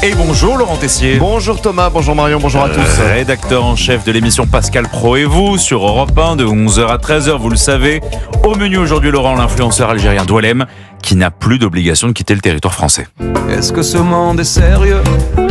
Et bonjour Laurent Tessier. Bonjour Thomas, bonjour Marion, bonjour à tous. Rédacteur en chef de l'émission Pascal Pro et vous sur Europe 1 de 11h à 13h, vous le savez. Au menu aujourd'hui, Laurent, l'influenceur algérien Doualem qui n'a plus d'obligation de quitter le territoire français. Est-ce que ce monde est sérieux ?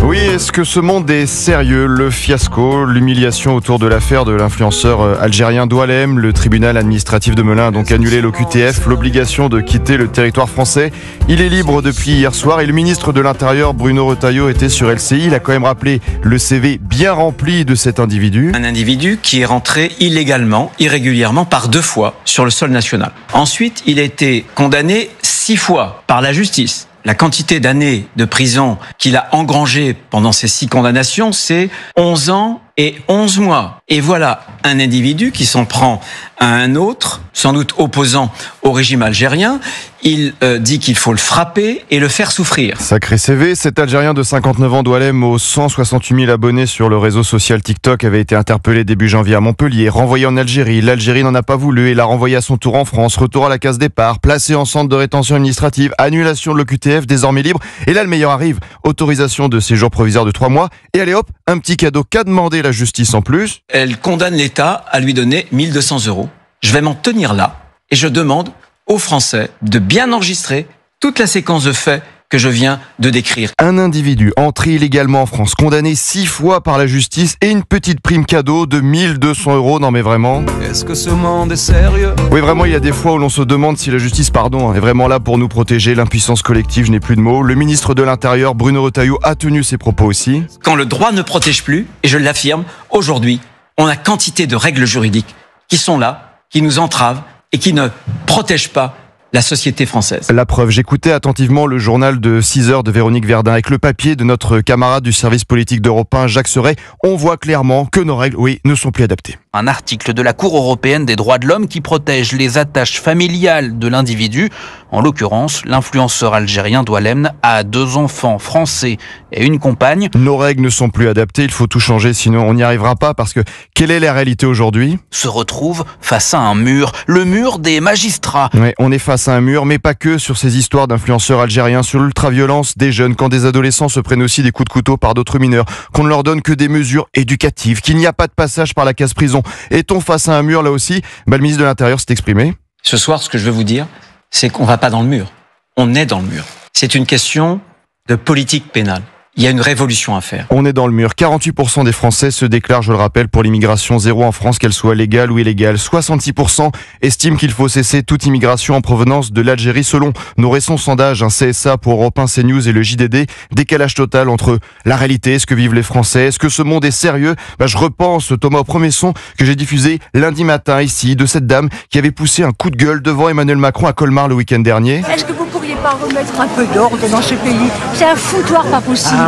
Oui, est-ce que ce monde est sérieux ? Le fiasco, l'humiliation autour de l'affaire de l'influenceur algérien Doualem. Le tribunal administratif de Melun a donc annulé l'OQTF, l'obligation de quitter le territoire français. Il est libre depuis hier soir et le ministre de l'Intérieur, Bruno Retailleau, était sur LCI. Il a quand même rappelé le CV bien rempli de cet individu. Un individu qui est rentré illégalement, irrégulièrement, par 2 fois sur le sol national. Ensuite, il a été condamné 6 fois par la justice. La quantité d'années de prison qu'il a engrangé pendant ces 6 condamnations, c'est 11 ans et 11 mois. Et voilà un individu qui s'en prend à un autre, sans doute opposant au régime algérien. Il dit qu'il faut le frapper et le faire souffrir. Sacré CV, cet Algérien de 59 ans, Doualem, aux 168 000 abonnés sur le réseau social TikTok, avait été interpellé début janvier à Montpellier, renvoyé en Algérie. L'Algérie n'en a pas voulu et l'a renvoyé à son tour en France. Retour à la case départ, placé en centre de rétention administrative, annulation de l'OQTF, désormais libre. Et là, le meilleur arrive, autorisation de séjour provisoire de 3 mois. Et allez hop, un petit cadeau qu'a demandé la justice en plus. Elle condamne l'État à lui donner 1 200 €. Je vais m'en tenir là et je demande aux Français de bien enregistrer toute la séquence de faits que je viens de décrire. Un individu entré illégalement en France, condamné 6 fois par la justice et une petite prime cadeau de 1 200 €. Non mais vraiment. Est-ce que ce monde est sérieux ? Oui, vraiment, il y a des fois où l'on se demande si la justice, est vraiment là pour nous protéger. L'impuissance collective, je n'ai plus de mots. Le ministre de l'Intérieur, Bruno Retailleau, a tenu ses propos aussi. Quand le droit ne protège plus, et je l'affirme, aujourd'hui, on a quantité de règles juridiques qui sont là, qui nous entravent et qui ne protègent pas la société française. La preuve, j'écoutais attentivement le journal de 6h de Véronique Verdun avec le papier de notre camarade du service politique d'Europe 1, Jacques Serret. On voit clairement que nos règles, ne sont plus adaptées. Un article de la Cour européenne des droits de l'homme qui protège les attaches familiales de l'individu. En l'occurrence, l'influenceur algérien Doualem a 2 enfants français et une compagne. Nos règles ne sont plus adaptées, il faut tout changer, sinon on n'y arrivera pas parce que quelle est la réalité aujourd'hui ? Se retrouve face à un mur, le mur des magistrats. Ouais, on est face à un mur, mais pas que sur ces histoires d'influenceurs algériens, sur l'ultraviolence des jeunes, quand des adolescents se prennent aussi des coups de couteau par d'autres mineurs, qu'on ne leur donne que des mesures éducatives, qu'il n'y a pas de passage par la case prison. Est-on face à un mur là aussi ? Le ministre de l'Intérieur s'est exprimé. Ce soir, ce que je veux vous dire, c'est qu'on ne va pas dans le mur. On est dans le mur. C'est une question de politique pénale. Il y a une révolution à faire. On est dans le mur. 48% des Français se déclarent, je le rappelle, pour l'immigration zéro en France, qu'elle soit légale ou illégale. 66% estiment qu'il faut cesser toute immigration en provenance de l'Algérie. Selon nos récents sondages, un CSA pour Europe 1, CNews et le JDD, décalage total entre la réalité, ce que vivent les Français, est-ce que ce monde est sérieux ? Je repense, Thomas, au premier son que j'ai diffusé lundi matin ici, de cette dame qui avait poussé un coup de gueule devant Emmanuel Macron à Colmar le week-end dernier. Est-ce que vous pourriez pas remettre un peu d'ordre dans ce pays ? C'est un foutoir pas possible.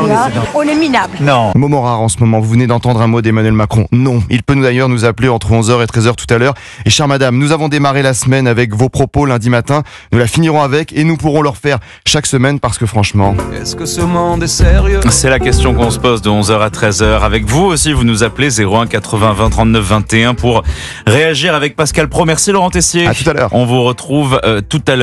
On est minable. Non. Moment rare en ce moment, vous venez d'entendre un mot d'Emmanuel Macron. Non, il peut d'ailleurs nous appeler entre 11h et 13h tout à l'heure. Et chère madame, nous avons démarré la semaine avec vos propos lundi matin. Nous la finirons avec et nous pourrons le refaire chaque semaine parce que franchement... Est-ce que ce monde est sérieux ? C'est la question qu'on se pose de 11h à 13h. Avec vous aussi, vous nous appelez 01 80 20 39 21 pour réagir avec Pascal Pro. Merci Laurent Tessier. À tout à l'heure. On vous retrouve tout à l'heure.